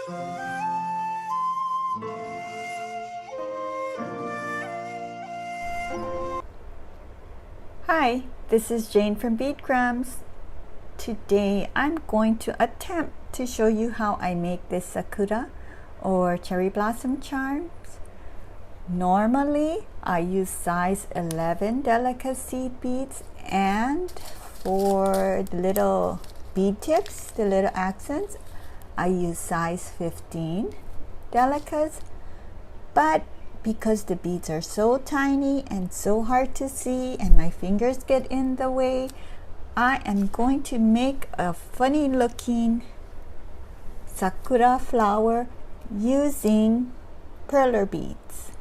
Hi, this is Jane from Bead Crumbs. Today I'm going to attempt to show you how I make this Sakura or cherry blossom charms. Normally I use size 11 delicate seed beads, and for the little bead tips, the little accents, I use size 15 delicates, but because the beads are so tiny and so hard to see and my fingers get in the way, I am going to make a funny looking Sakura flower using perler beads,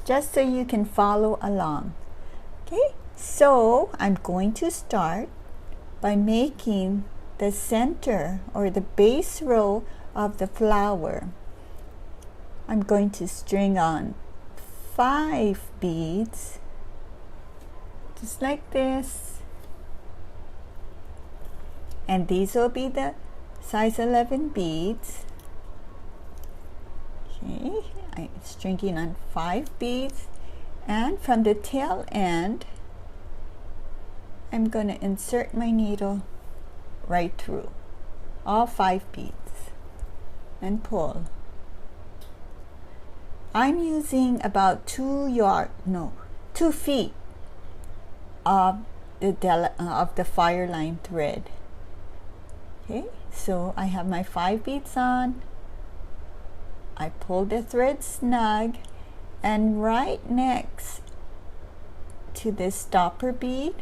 just so you can follow along. Okay, so I'm going to start by making the center or the base row of the flower. I'm going to string on 5 beads, just like this, and these will be the size 11 beads. Okay, I'm stringing on 5 beads, and from the tail end I'm going to insert my needle right through all 5 beads and pull. I'm using about 2 feet of the fire line thread. Okay, so I have my 5 beads on. I pull the thread snug, and right next to this stopper bead,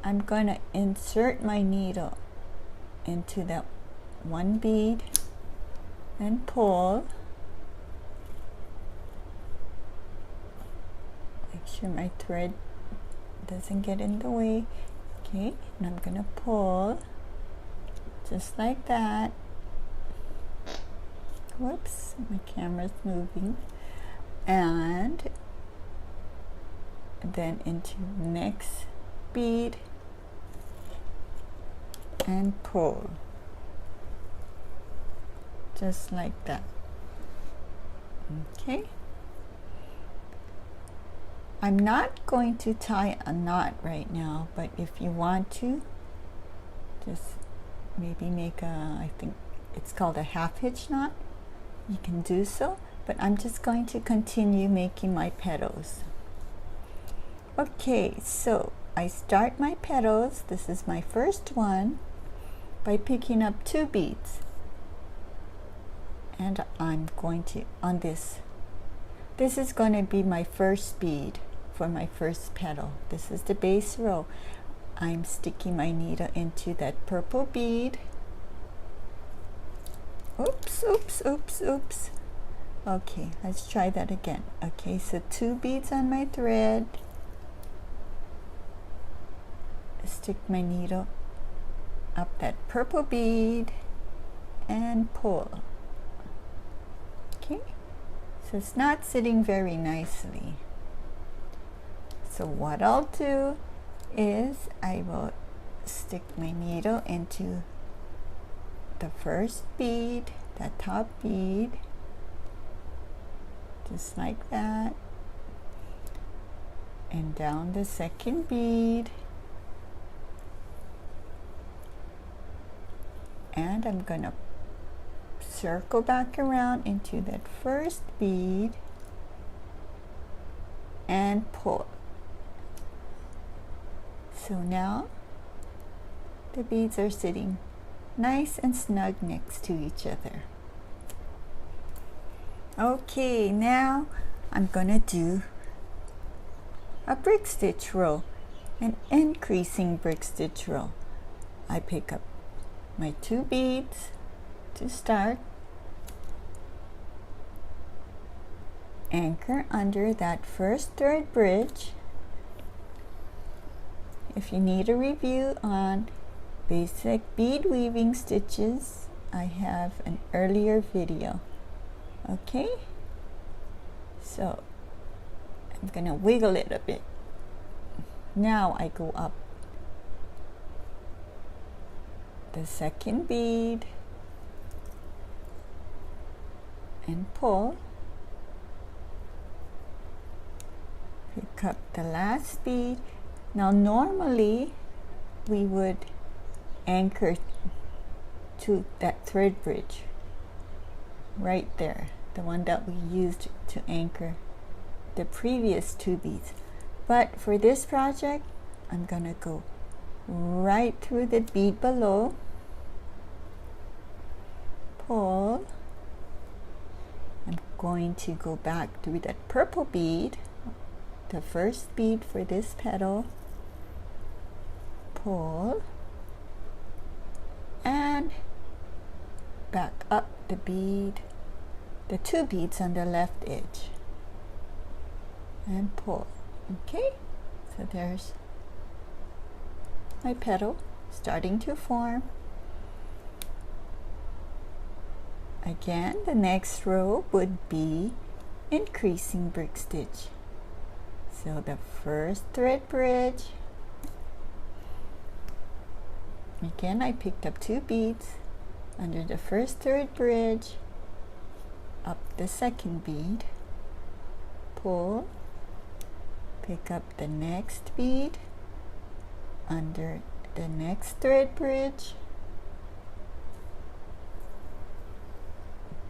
I'm going to insert my needle into that one bead and pull. Sure my thread doesn't get in the way. Okay, and I'm gonna pull just like that. Whoops, my camera's moving. And then into next bead and pull just like that. Okay, I'm not going to tie a knot right now, but if you want to, just maybe make I think it's called a half hitch knot, you can do so, but I'm just going to continue making my petals. Okay, so I start my petals, this is my first one, by picking up 2 beads, and I'm going to, on this is going to be my first bead for my first petal. This is the base row. I'm sticking my needle into that purple bead. Oops, oops, oops, oops. Okay, let's try that again. Okay, so 2 beads on my thread. Stick my needle up that purple bead and pull. Okay, so it's not sitting very nicely. So what I'll do is I will stick my needle into the first bead, that top bead, just like that, and down the second bead, and I'm gonna circle back around into that first bead and pull. So now the beads are sitting nice and snug next to each other. Okay, now I'm gonna do a brick stitch row, an increasing brick stitch row. I pick up my 2 beads to start, anchor under that first thread bridge. If you need a review on basic bead weaving stitches, I have an earlier video. Okay, so I'm gonna wiggle it a bit. Now I go up the second bead and pull. Pick up the last bead. Now normally we would anchor to that thread bridge right there, the one that we used to anchor the previous 2 beads. But for this project, I'm gonna go right through the bead below, pull. I'm going to go back through that purple bead, the first bead for this petal, pull, and back up the bead, the 2 beads on the left edge, and pull. Okay, so there's my petal starting to form. Again, the next row would be increasing brick stitch. So the first thread bridge, again I picked up 2 beads under the first thread bridge, up the second bead, pull, pick up the next bead under the next thread bridge,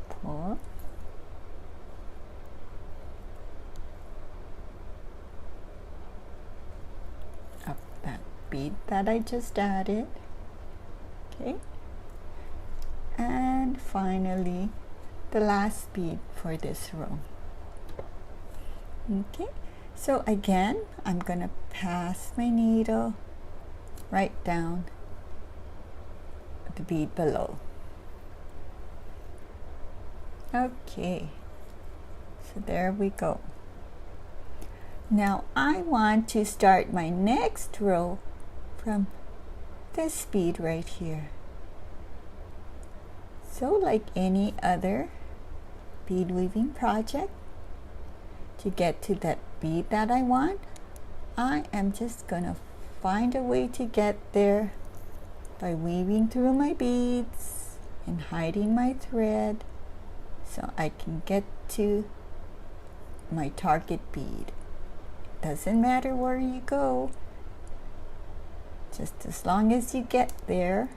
pull, up that bead that I just added. Okay, and finally the last bead for this row. Okay, so again I'm gonna pass my needle right down the bead below. Okay, so there we go. Now I want to start my next row from this bead right here. So like any other bead weaving project, to get to that bead that I want, I am just gonna find a way to get there by weaving through my beads and hiding my thread so I can get to my target bead. Doesn't matter where you go, just as long as you get there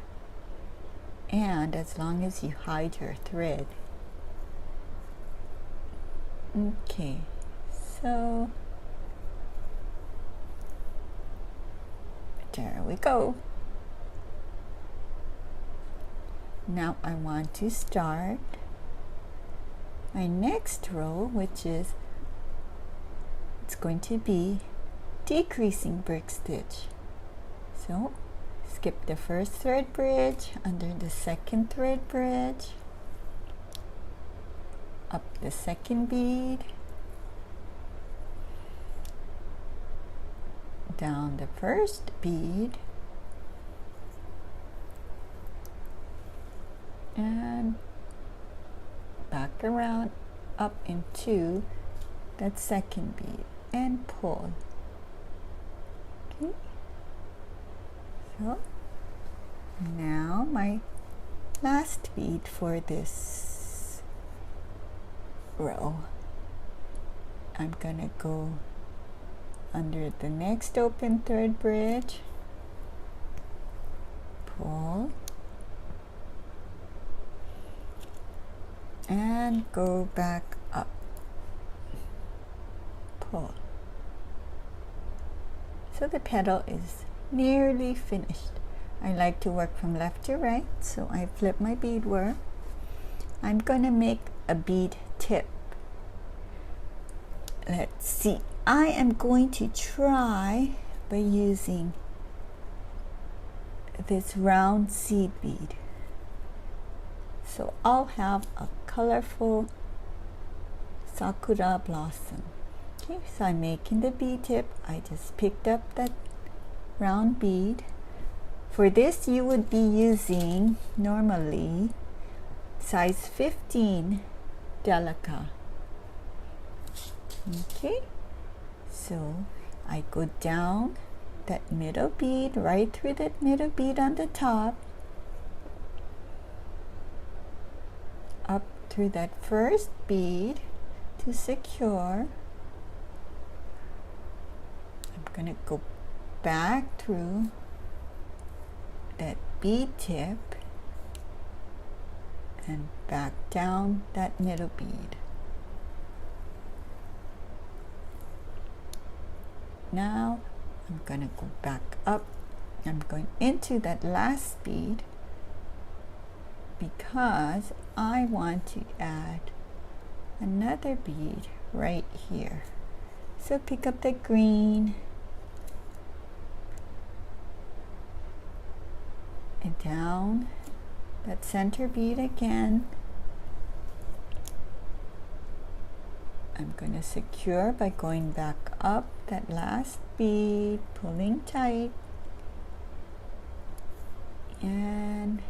and as long as you hide your thread. Okay, so there we go. Now I want to start my next row, which is, it's going to be decreasing brick stitch. So skip the first thread bridge under the second thread bridge, up the second bead, down the first bead, and back around up into that second bead and pull. Okay, so now my last bead for this row, I'm gonna go under the next open thread bridge, pull, and go back up, pull. So the petal is nearly finished. I like to work from left to right, so I flip my beadwork. I'm gonna make a bead tip. Let's see, I am going to try by using this round seed bead. So I'll have a colorful Sakura blossom. Okay, so I'm making the bead tip. I just picked up that round bead. For this you would be using normally size 15 delica. Okay, so I go down that middle bead, right through that middle bead on the top, up through that first bead to secure. I'm going to go back through that bead tip and back down that middle bead. Now I'm going to go back up. I'm going into that last bead because I want to add another bead right here. So pick up the green and down that center bead again. I'm going to secure by going back up that last bead, pulling tight, and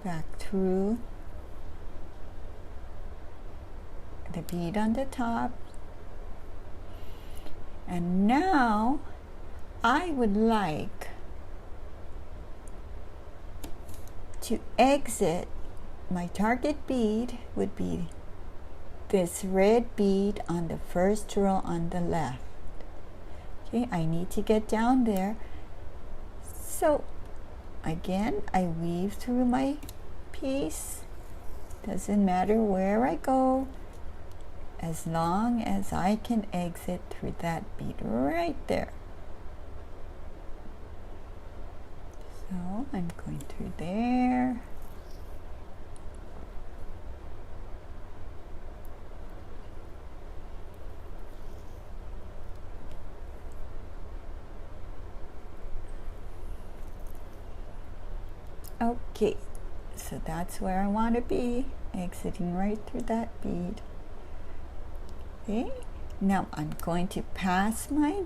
back through the bead on the top. And now I would like to exit. My target bead would be this red bead on the first row on the left. Okay, I need to get down there. So again, I weave through my piece. Doesn't matter where I go, as long as I can exit through that bead right there. So I'm going through there. Okay, so that's where I want to be, exiting right through that bead. Okay, now I'm going to pass my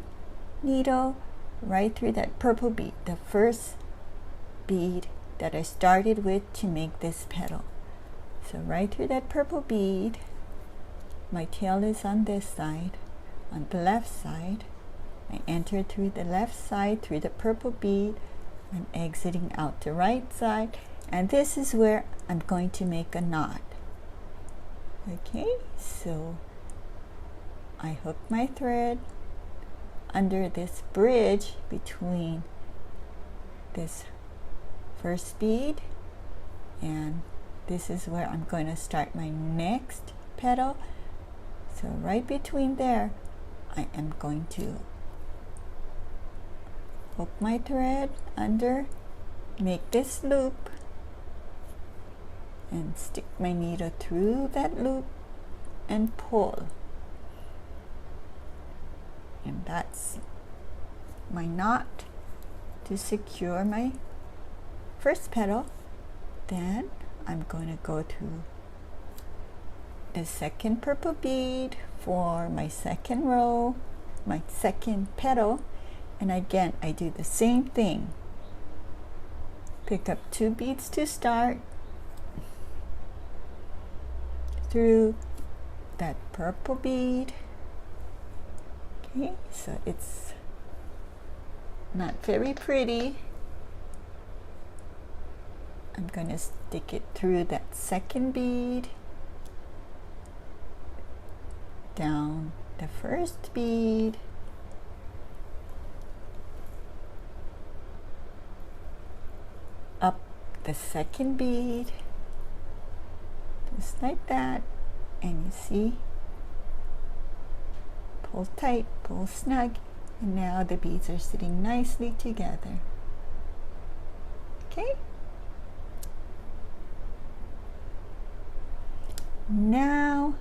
needle right through that purple bead, the first bead that I started with to make this petal. So right through that purple bead, my tail is on this side, on the left side. I enter through the left side through the purple bead. I'm exiting out the right side, and this is where I'm going to make a knot. Okay, so I hook my thread under this bridge between this first bead, and this is where I'm going to start my next petal. So right between there, I am going to hook my thread under, make this loop, and stick my needle through that loop and pull. And that's my knot to secure my first petal. Then I'm going to go to the second purple bead for my second row, my second petal. And again, I do the same thing. Pick up 2 beads to start through that purple bead. Okay, so it's not very pretty. I'm going to stick it through that second bead, down the first bead, up the second bead, just like that. And you see, pull tight, pull snug, and now the beads are sitting nicely together. Okay, now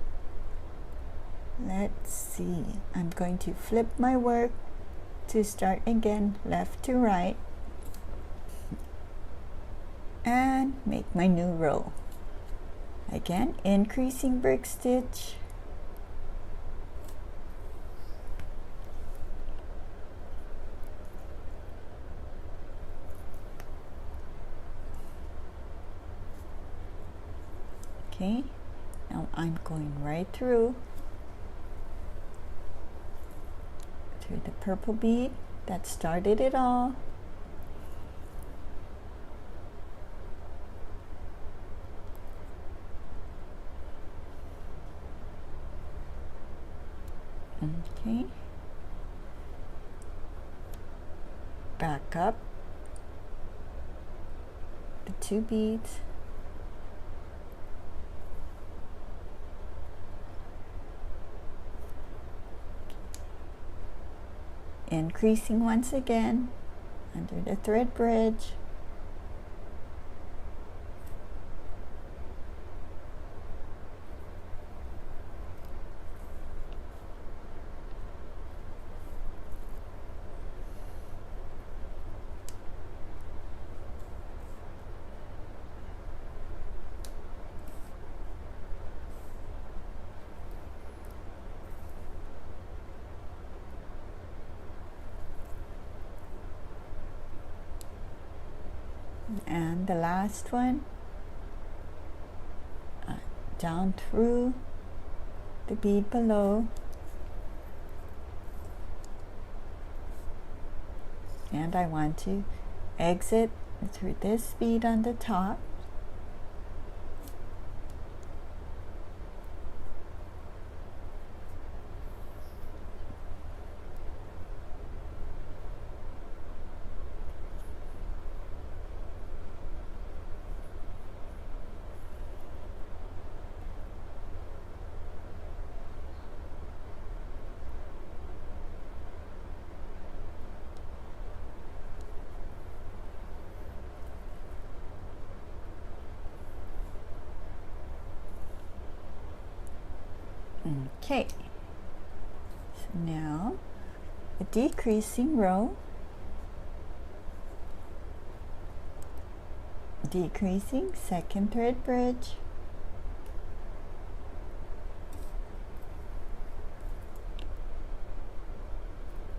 let's see, I'm going to flip my work to start again, left to right, and make my new row. Again, increasing brick stitch, okay. Now I'm going right through the purple bead that started it all, Okay, back up the 2 beads, increasing once again under the thread bridge, and the last one down through the bead below, and I want to exit through this bead on the top, okay. So now a decreasing row, decreasing second thread bridge,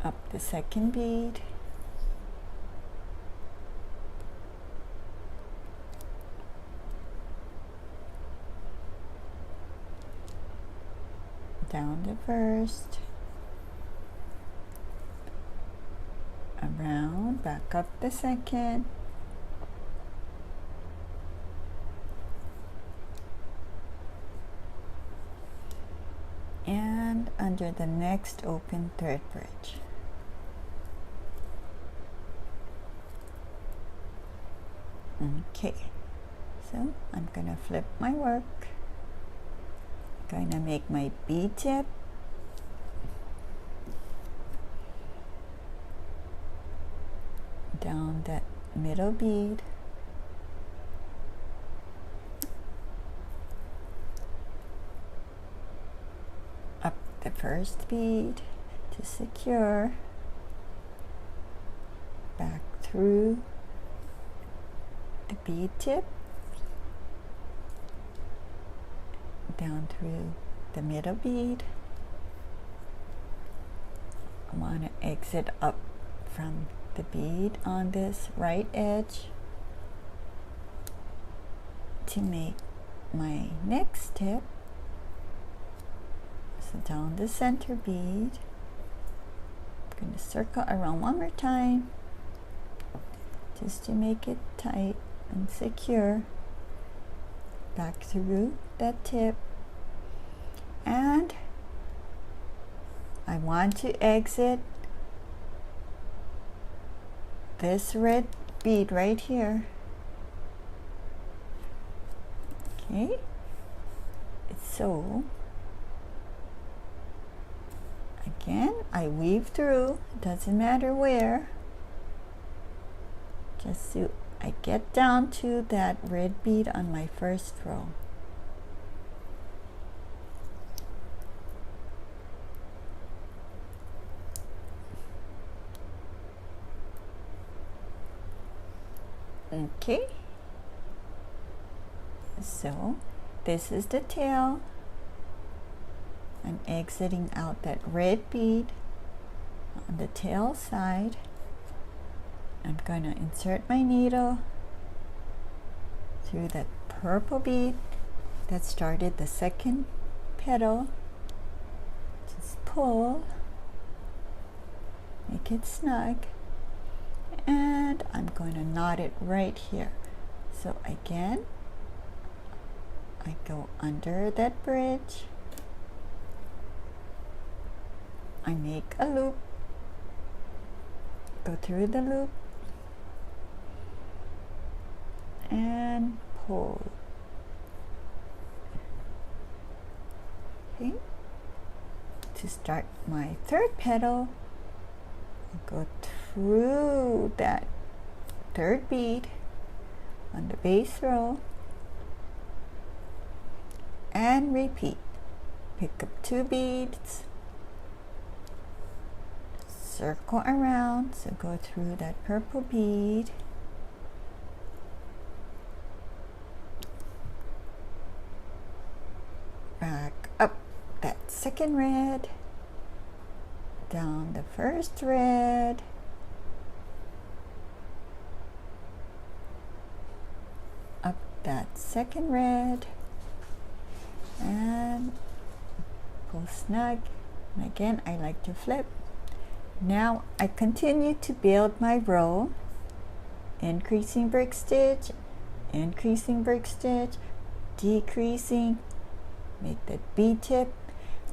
up the second bead, down the first, around, back up the second, and under the next open thread bridge. Okay, so I'm gonna flip my work. Gonna make my bead tip, down that middle bead, up the first bead to secure, back through the bead tip, down through the middle bead. I want to exit up from the bead on this right edge to make my next tip. So down the center bead, I'm going to circle around one more time just to make it tight and secure, back through that tip, and I want to exit this red bead right here. Okay, so again I weave through, doesn't matter where, just so I get down to that red bead on my first row. Okay, so this is the tail. I'm exiting out that red bead on the tail side. I'm going to insert my needle through that purple bead that started the second petal. Just pull, make it snug, and I'm going to knot it right here. So again, I go under that bridge, I make a loop, go through the loop, and pull. Okay. To start my third petal, I'll go through that third bead on the base row and repeat. Pick up 2 beads, circle around, so go through that purple bead, back up that second red, down the first red, up that second red, and pull snug. And again, I like to flip. Now I continue to build my row, increasing brick stitch, increasing brick stitch, decreasing, make the bead tip,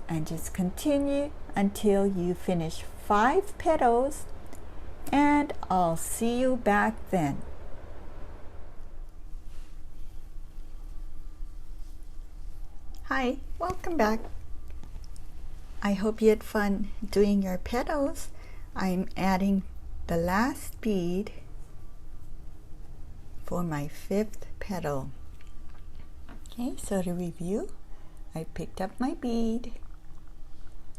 and just continue until you finish 5 petals, and I'll see you back then. Hi, welcome back. I hope you had fun doing your petals. I'm adding the last bead for my 5th petal. Okay, so to review, I picked up my bead.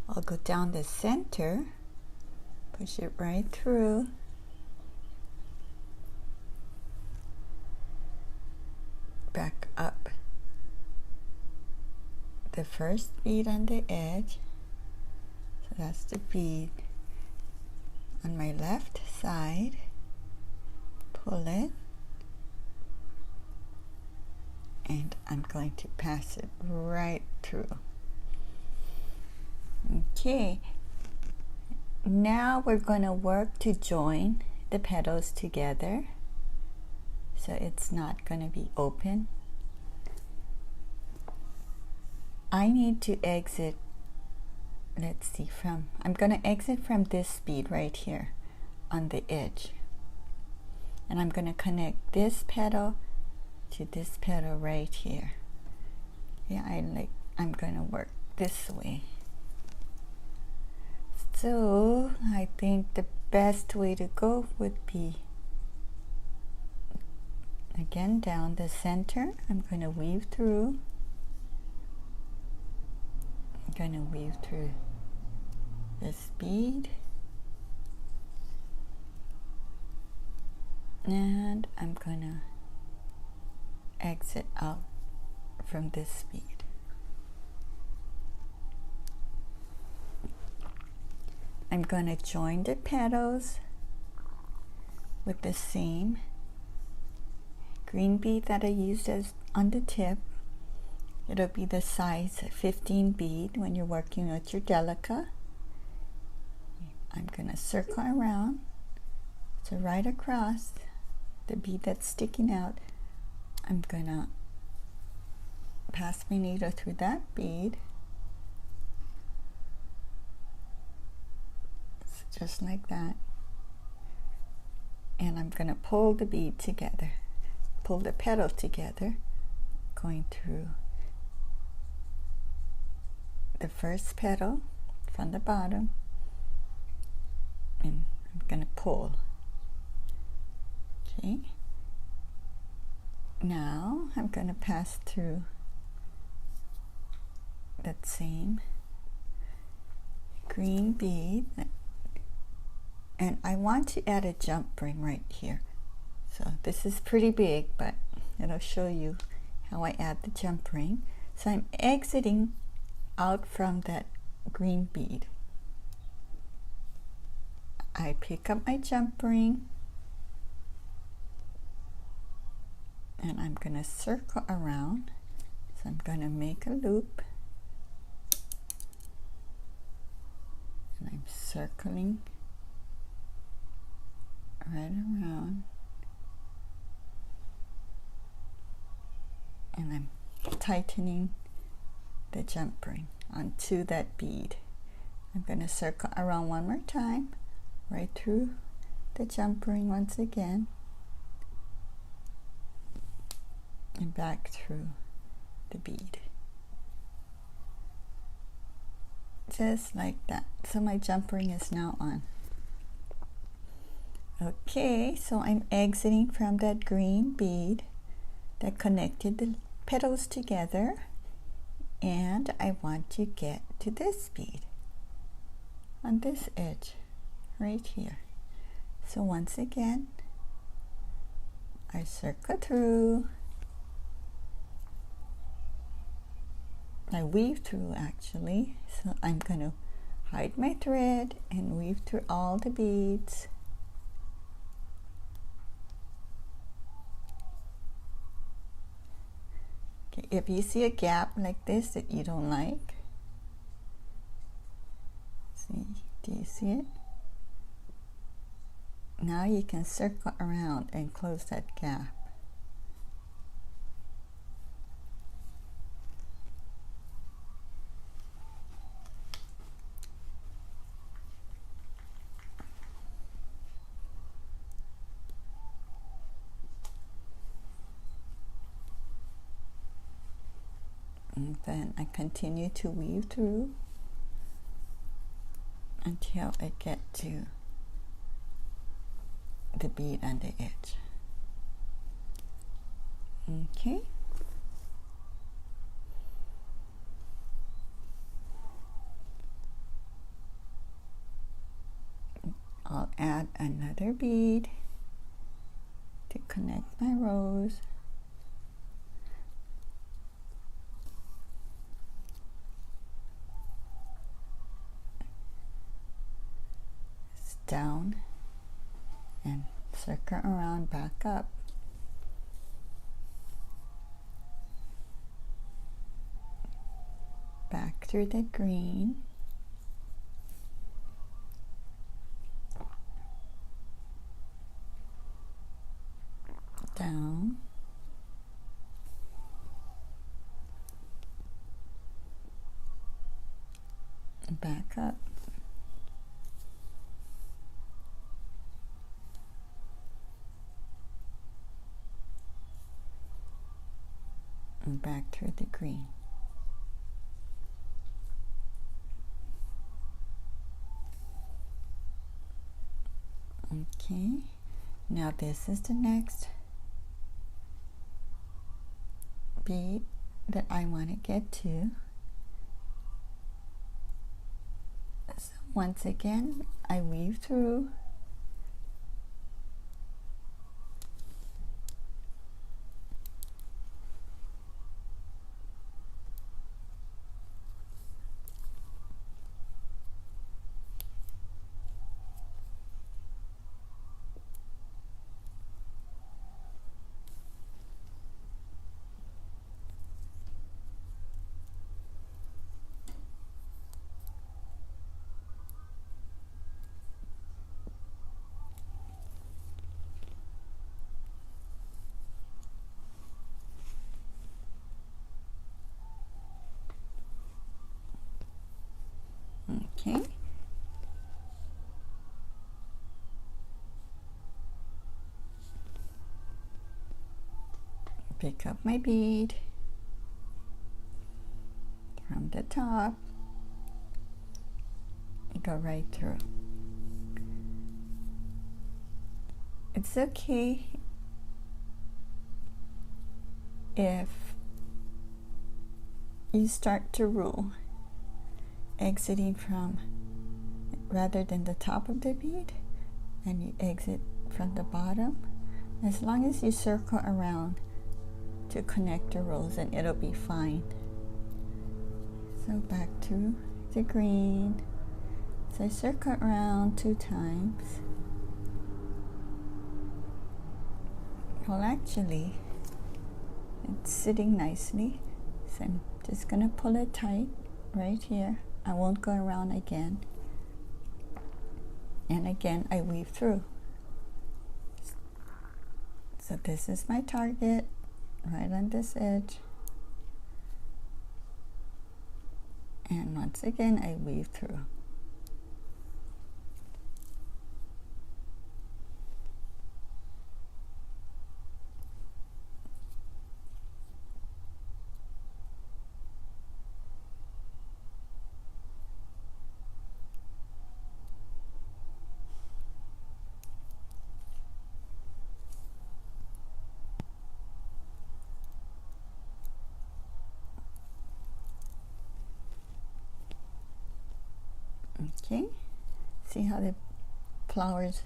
I'll go down the center, push it right through, back up the first bead on the edge, so that's the bead on my left side, pull it, and I'm going to pass it right through. Okay, now we're going to work to join the petals together so it's not going to be open. I need to exit, let's see, I'm going to exit from this bead right here on the edge, and I'm going to connect this petal to this petal right here. Yeah, I'm going to work this way. So I think the best way to go would be, again, down the center. I'm going to weave through. I'm going to weave through this bead, and I'm going to exit out from this bead. I'm going to join the petals with the same green bead that I used as on the tip. It'll be the size 15 bead when you're working with your delica. I'm going to circle around, so right across the bead that's sticking out, I'm going to pass my needle through that bead, just like that, and I'm going to pull the bead together, pull the petal together, going through the first petal from the bottom, and I'm going to pull. Okay, now I'm going to pass through that same green bead, and I want to add a jump ring right here. So this is pretty big, but it'll show you how I add the jump ring. So I'm exiting out from that green bead. I pick up my jump ring, and I'm going to circle around. So I'm going to make a loop, and I'm circling right around, and I'm tightening the jump ring onto that bead I'm going to circle around one more time, right through the jump ring once again, and back through the bead. Just like that. So my jump ring is now on. Okay, so I'm exiting from that green bead that connected the petals together, and I want to get to this bead on this edge right here. So once again, I circle through, I weave through actually, so I'm going to hide my thread and weave through all the beads. Okay, if you see a gap like this that you don't like, see, do you see it? Now you can circle around and close that gap. And then I continue to weave through until I get to the bead on the edge. Okay. I'll add another bead to connect my rows. Down and circle around, back up, back through the green, down, and back up, and back through the green. Okay, now this is the next bead that I want to get to. So once again, I weave through, okay, pick up my bead from the top and go right through. It's okay if you start to rule exiting from rather than the top of the bead and you exit from the bottom, as long as you circle around to connect the rows, and it'll be fine. So back to the green, so I circle around 2 times. Well, actually it's sitting nicely, so I'm just gonna pull it tight right here. I won't go around again, and again I weave through. So this is my target right on this edge, and once again I weave through. Okay, see how the flowers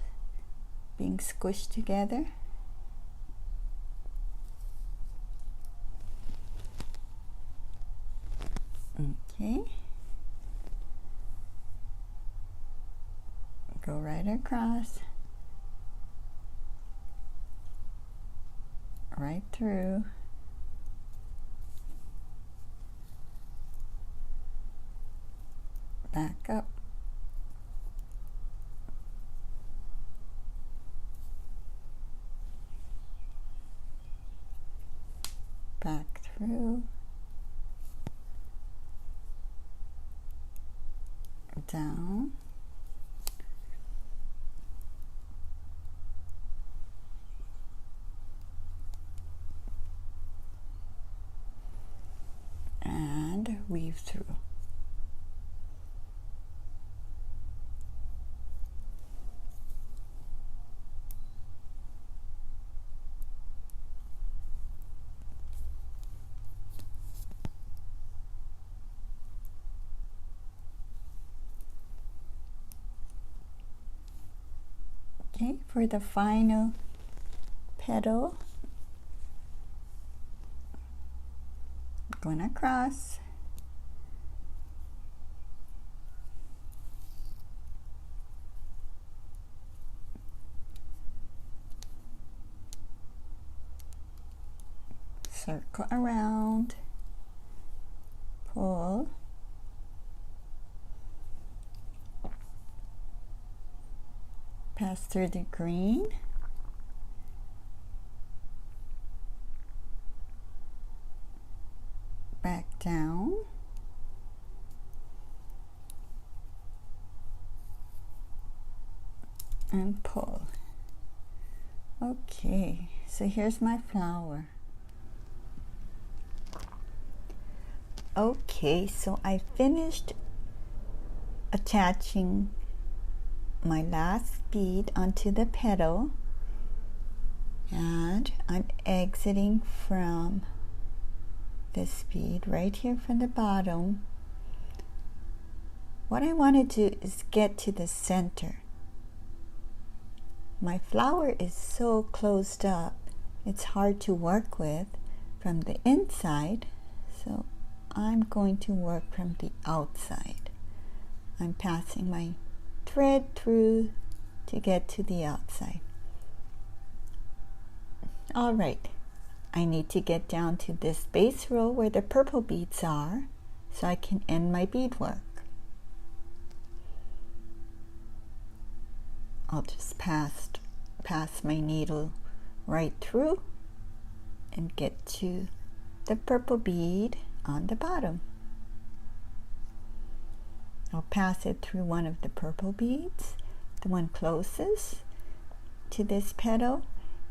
being squished together? Okay, go right across, right through, back up, back through, down, and weave through. Okay, for the final petal, going across, circle around, pull, pass through the green, back down, and pull. Okay, so here's my flower. Okay, so I finished attaching my last bead onto the petal, and I'm exiting from this bead right here from the bottom. What I want to do is get to the center. My flower is so closed up, it's hard to work with from the inside, so I'm going to work from the outside. I'm passing my thread through to get to the outside. All right, I need to get down to this base row where the purple beads are so I can end my beadwork. I'll just pass my needle right through and get to the purple bead on the bottom. I'll pass it through one of the purple beads, the one closest to this petal,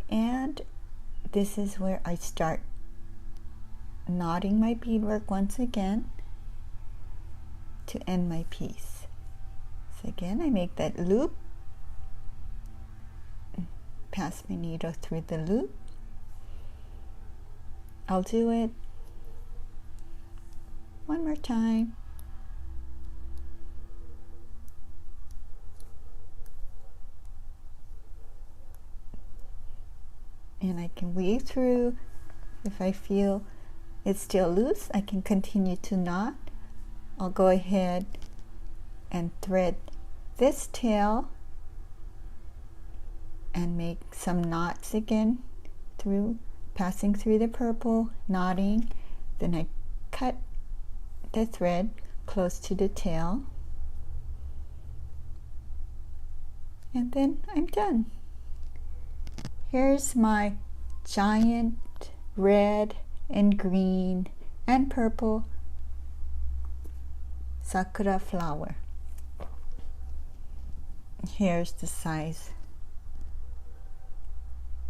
and this is where I start knotting my beadwork once again to end my piece. So again, I make that loop, pass my needle through the loop. I'll do it one more time. And I can weave through. If I feel it's still loose, I can continue to knot. I'll go ahead and thread this tail and make some knots again through, passing through the purple, knotting. Then I cut the thread close to the tail, and then I'm done. Here's my giant red and green and purple Sakura flower. Here's the size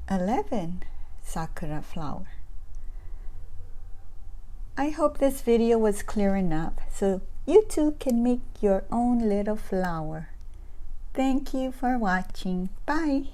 11 Sakura flower. I hope this video was clear enough so you too can make your own little flower. Thank you for watching. Bye.